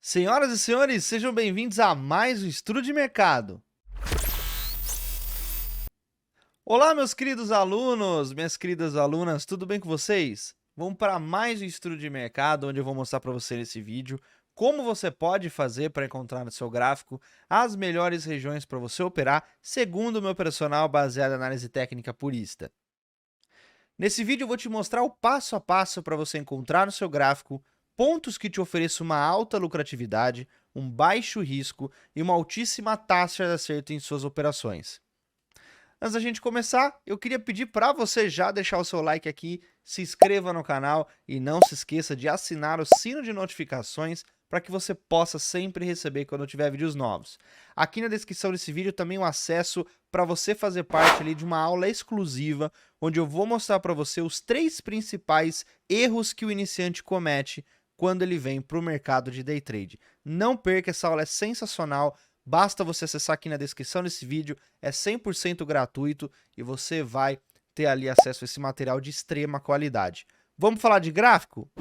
Senhoras e senhores, sejam bem-vindos a mais um Estudo de Mercado. Olá, meus queridos alunos, minhas queridas alunas, tudo bem com vocês? Vamos para mais um Estudo de Mercado, onde eu vou mostrar para você nesse vídeo como você pode fazer para encontrar no seu gráfico as melhores regiões para você operar segundo o meu personal baseado em análise técnica purista. Nesse vídeo eu vou te mostrar o passo a passo para você encontrar no seu gráfico pontos que te ofereçam uma alta lucratividade, um baixo risco e uma altíssima taxa de acerto em suas operações. Antes da gente começar, eu queria pedir para você já deixar o seu like aqui, se inscreva no canal e não se esqueça de assinar o sino de notificações para que você possa sempre receber quando eu tiver vídeos novos. Aqui na descrição desse vídeo também o acesso para você fazer parte ali de uma aula exclusiva, onde eu vou mostrar para você os 3 principais erros que o iniciante comete quando ele vem para o mercado de day trade. Não perca, essa aula é sensacional. Basta você acessar aqui na descrição desse vídeo, é 100% gratuito e você vai ter ali acesso a esse material de extrema qualidade. Vamos falar de gráfico?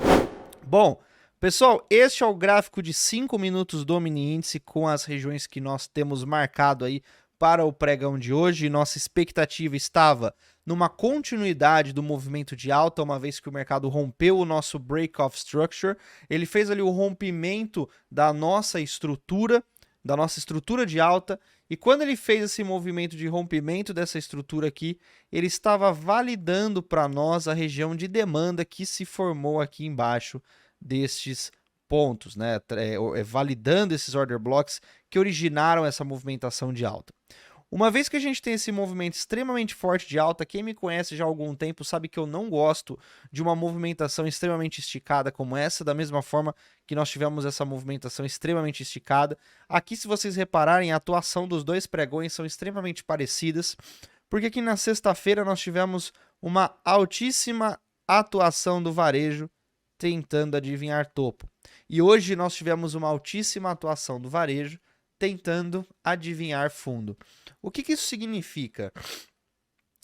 Bom, pessoal, este é o gráfico de 5 minutos do mini índice com as regiões que nós temos marcado aí para o pregão de hoje. Nossa expectativa estava numa continuidade do movimento de alta, uma vez que o mercado rompeu o nosso break-off structure. Ele fez ali o rompimento da nossa estrutura de alta, e quando ele fez esse movimento de rompimento dessa estrutura aqui, ele estava validando para nós a região de demanda que se formou aqui embaixo destes pontos, né? Validando esses order blocks que originaram essa movimentação de alta. Uma vez que a gente tem esse movimento extremamente forte de alta, quem me conhece já há algum tempo sabe que eu não gosto de uma movimentação extremamente esticada como essa, da mesma forma que nós tivemos essa movimentação extremamente esticada. Aqui, se vocês repararem, a atuação dos dois pregões são extremamente parecidas, porque aqui na sexta-feira nós tivemos uma altíssima atuação do varejo tentando adivinhar topo. E hoje nós tivemos uma altíssima atuação do varejo tentando adivinhar fundo. O que isso significa?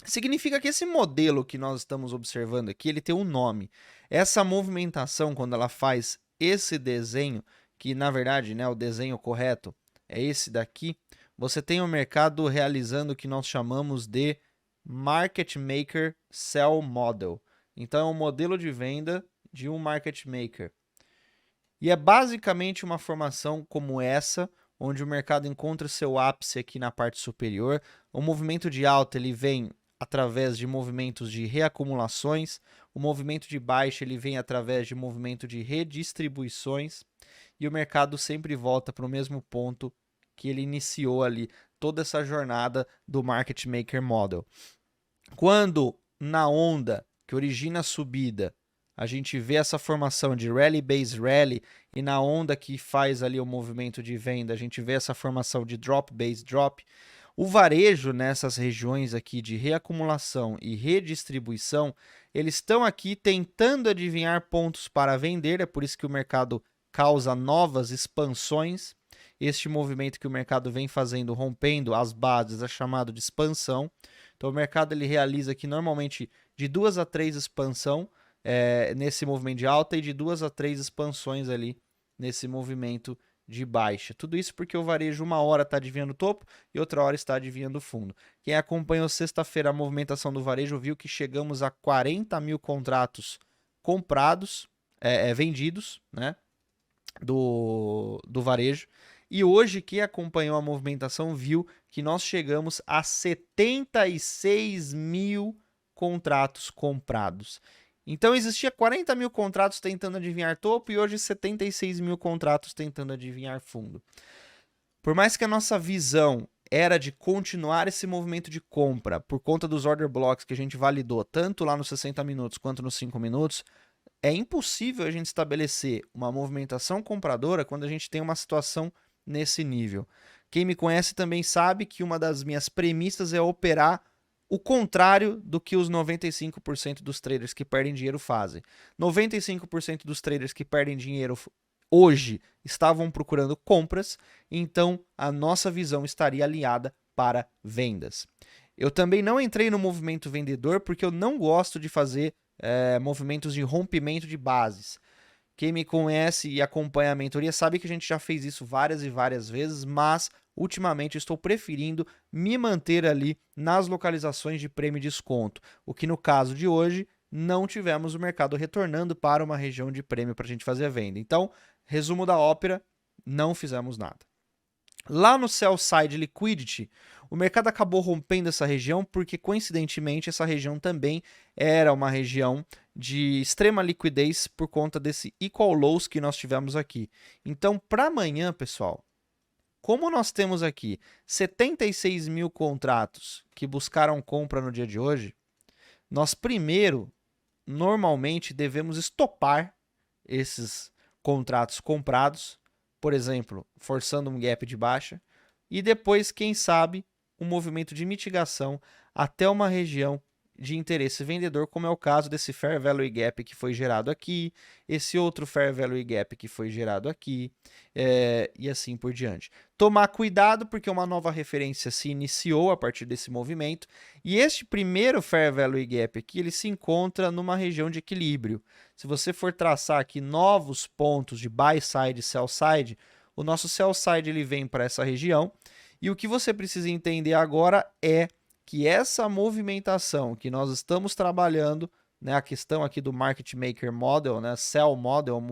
Significa que esse modelo que nós estamos observando aqui, ele tem um nome. Essa movimentação, quando ela faz esse desenho, que na verdade, né, o desenho correto é esse daqui, você tem o mercado realizando o que nós chamamos de Market Maker Sell Model. Então, é um modelo de venda de um Market Maker. E é basicamente uma formação como essa, onde o mercado encontra seu ápice aqui na parte superior. O movimento de alta ele vem através de movimentos de reacumulações, o movimento de baixa ele vem através de movimento de redistribuições, e o mercado sempre volta para o mesmo ponto que ele iniciou ali, toda essa jornada do Market Maker Model. Quando na onda que origina a subida, a gente vê essa formação de Rally Base Rally, e na onda que faz ali o movimento de venda, a gente vê essa formação de Drop Base Drop. O varejo nessas regiões aqui de reacumulação e redistribuição, eles estão aqui tentando adivinhar pontos para vender, é por isso que o mercado causa novas expansões. Este movimento que o mercado vem fazendo, rompendo as bases, é chamado de expansão. Então o mercado ele realiza aqui normalmente de 2 a 3 expansão, nesse movimento de alta, e de 2 a 3 expansões ali nesse movimento de baixa. Tudo isso porque o varejo uma hora está adivinhando o topo e outra hora está adivinhando o fundo. Quem acompanhou sexta-feira a movimentação do varejo viu que chegamos a 40 mil contratos comprados, vendidos, né, do varejo. E hoje quem acompanhou a movimentação viu que nós chegamos a 76 mil contratos comprados. Então existia 40 mil contratos tentando adivinhar topo e hoje 76 mil contratos tentando adivinhar fundo. Por mais que a nossa visão era de continuar esse movimento de compra por conta dos order blocks que a gente validou tanto lá nos 60 minutos quanto nos 5 minutos, é impossível a gente estabelecer uma movimentação compradora quando a gente tem uma situação nesse nível. Quem me conhece também sabe que uma das minhas premissas é operar o contrário do que os 95% dos traders que perdem dinheiro fazem. 95% dos traders que perdem dinheiro hoje estavam procurando compras, então a nossa visão estaria alinhada para vendas. Eu também não entrei no movimento vendedor porque eu não gosto de fazer movimentos de rompimento de bases. Quem me conhece e acompanha a mentoria sabe que a gente já fez isso várias e várias vezes, mas ultimamente eu estou preferindo me manter ali nas localizações de prêmio e desconto, o que no caso de hoje não tivemos o mercado retornando para uma região de prêmio para a gente fazer a venda. Então, resumo da ópera, não fizemos nada. Lá no Sell Side Liquidity, o mercado acabou rompendo essa região porque, coincidentemente, essa região também era uma região de extrema liquidez por conta desse equal lows que nós tivemos aqui. Então, para amanhã, pessoal, como nós temos aqui 76 mil contratos que buscaram compra no dia de hoje, nós primeiro, normalmente, devemos estopar esses contratos comprados, por exemplo, forçando um gap de baixa, e depois, quem sabe, um movimento de mitigação até uma região de interesse vendedor, como é o caso desse Fair Value Gap que foi gerado aqui, esse outro Fair Value Gap que foi gerado aqui, e assim por diante. Tomar cuidado porque uma nova referência se iniciou a partir desse movimento, e este primeiro Fair Value Gap aqui, ele se encontra numa região de equilíbrio. Se você for traçar aqui novos pontos de buy side e sell side, o nosso sell side ele vem para essa região, e o que você precisa entender agora é que essa movimentação que nós estamos trabalhando, né, a questão aqui do Market Maker Model, né, Sell Model,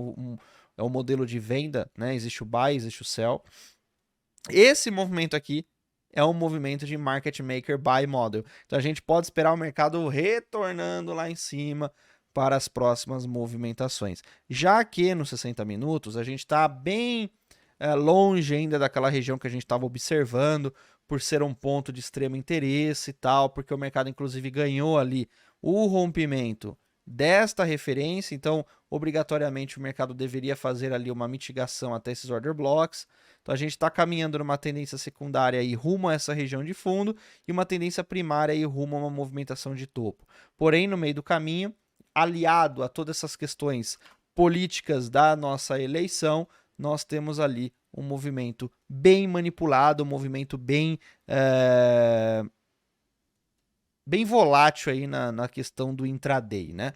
é um modelo de venda, né, existe o Buy, existe o Sell. Esse movimento aqui é um movimento de Market Maker Buy Model. Então a gente pode esperar o mercado retornando lá em cima para as próximas movimentações. Já que nos 60 minutos a gente está bem longe ainda daquela região que a gente estava observando, por ser um ponto de extremo interesse e tal, porque o mercado inclusive ganhou ali o rompimento desta referência, então obrigatoriamente o mercado deveria fazer ali uma mitigação até esses order blocks. Então a gente está caminhando numa tendência secundária aí rumo a essa região de fundo e uma tendência primária aí rumo a uma movimentação de topo. Porém, no meio do caminho, aliado a todas essas questões políticas da nossa eleição, nós temos ali um movimento bem manipulado, um movimento bem volátil aí na questão do intraday, né?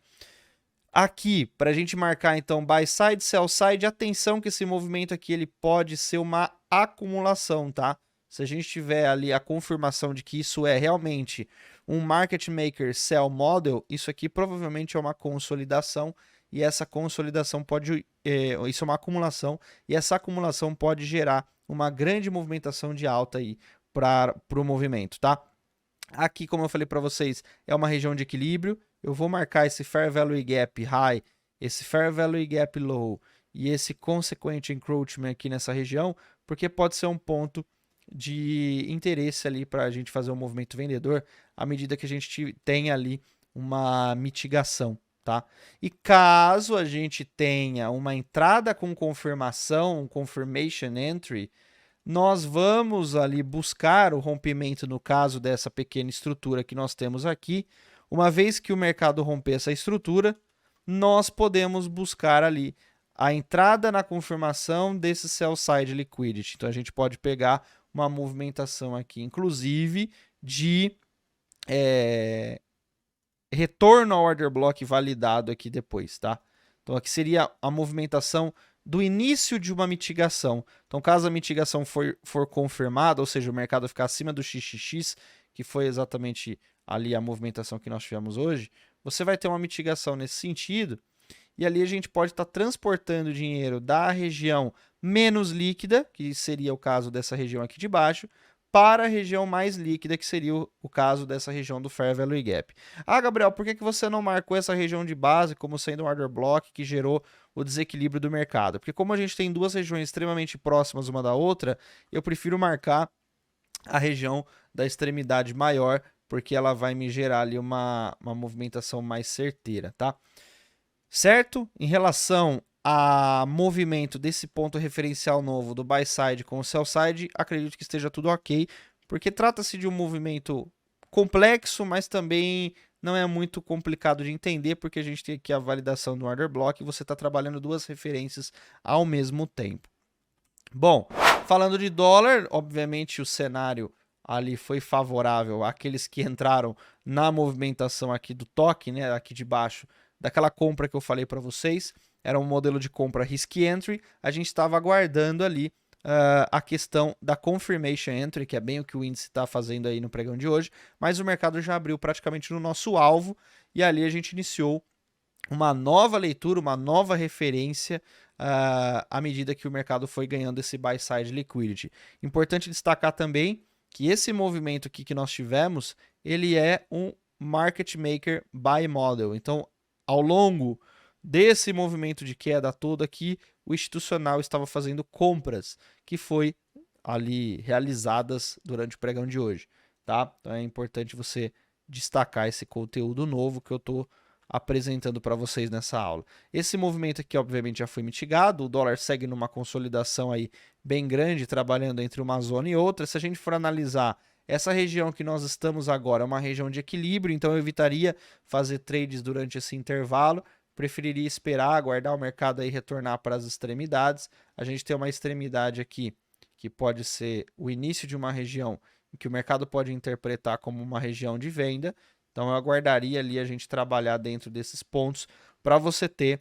Aqui, para a gente marcar então buy side, sell side, atenção que esse movimento aqui ele pode ser uma acumulação, tá? Se a gente tiver ali a confirmação de que isso é realmente um market maker sell model, isso aqui provavelmente é uma consolidação, e essa consolidação pode, isso é uma acumulação, e essa acumulação pode gerar uma grande movimentação de alta aí para o movimento, tá? Aqui, como eu falei para vocês, é uma região de equilíbrio. Eu vou marcar esse Fair Value Gap High, esse Fair Value Gap Low e esse Consequent Encroachment aqui nessa região, porque pode ser um ponto de interesse ali para a gente fazer um movimento vendedor à medida que a gente tem ali uma mitigação, tá? E caso a gente tenha uma entrada com confirmação, um confirmation entry, nós vamos ali buscar o rompimento no caso dessa pequena estrutura que nós temos aqui. Uma vez que o mercado romper essa estrutura, nós podemos buscar ali a entrada na confirmação desse sell side liquidity. Então a gente pode pegar uma movimentação aqui, inclusive de retorno ao order block validado aqui depois, tá? Então aqui seria a movimentação do início de uma mitigação. Então, caso a mitigação for confirmada, ou seja, o mercado ficar acima do XXX, que foi exatamente ali a movimentação que nós tivemos hoje, você vai ter uma mitigação nesse sentido, e ali a gente pode estar transportando dinheiro da região menos líquida, que seria o caso dessa região aqui de baixo, para a região mais líquida, que seria o caso dessa região do Fair Value Gap. Ah, Gabriel, por que você não marcou essa região de base como sendo um order block que gerou o desequilíbrio do mercado? Porque como a gente tem duas regiões extremamente próximas uma da outra, eu prefiro marcar a região da extremidade maior, porque ela vai me gerar ali uma movimentação mais certeira, tá? Certo? Em relação a movimento desse ponto referencial novo do buy side com o sell side, acredito que esteja tudo ok, porque trata-se de um movimento complexo, mas também não é muito complicado de entender, porque a gente tem aqui a validação do order block e você está trabalhando duas referências ao mesmo tempo. Bom, falando de dólar, obviamente o cenário ali foi favorável àqueles que entraram na movimentação aqui do toque, né, aqui de baixo, daquela compra que eu falei para vocês. era um modelo de compra risk entry, a gente estava aguardando ali a questão da confirmation entry, que é bem o que o índice está fazendo aí no pregão de hoje, mas o mercado já abriu praticamente no nosso alvo e ali a gente iniciou uma nova leitura, uma nova referência à medida que o mercado foi ganhando esse buy side liquidity. Importante destacar também que esse movimento aqui que nós tivemos, ele é um market maker buy model. Então, ao longo desse movimento de queda todo aqui, o institucional estava fazendo compras que foi ali realizadas durante o pregão de hoje, tá? Então é importante você destacar esse conteúdo novo que eu estou apresentando para vocês nessa aula. Esse movimento aqui, obviamente, já foi mitigado, o dólar segue numa consolidação aí bem grande, trabalhando entre uma zona e outra. Se a gente for analisar essa região que nós estamos agora, é uma região de equilíbrio, então eu evitaria fazer trades durante esse intervalo, preferiria esperar, aguardar o mercado aí retornar para as extremidades. A gente tem uma extremidade aqui que pode ser o início de uma região que o mercado pode interpretar como uma região de venda. Então eu aguardaria ali a gente trabalhar dentro desses pontos para você ter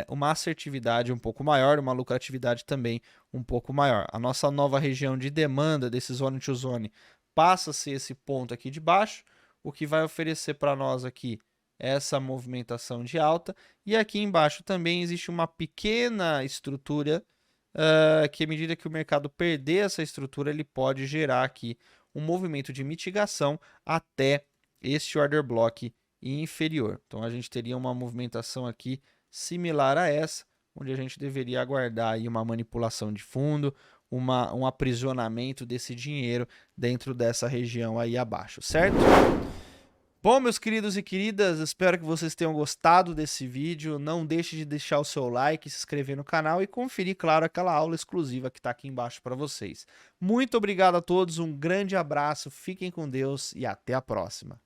uma assertividade um pouco maior, uma lucratividade também um pouco maior. A nossa nova região de demanda desse zone to zone passa a ser esse ponto aqui de baixo, o que vai oferecer para nós aqui essa movimentação de alta. E aqui embaixo também existe uma pequena estrutura que à medida que o mercado perder essa estrutura, ele pode gerar aqui um movimento de mitigação até este order block inferior. Então a gente teria uma movimentação aqui similar a essa, onde a gente deveria aguardar aí uma manipulação de fundo, um aprisionamento desse dinheiro dentro dessa região aí abaixo, certo? Bom, meus queridos e queridas, espero que vocês tenham gostado desse vídeo. Não deixe de deixar o seu like, se inscrever no canal e conferir, claro, aquela aula exclusiva que está aqui embaixo para vocês. Muito obrigado a todos, um grande abraço, fiquem com Deus e até a próxima.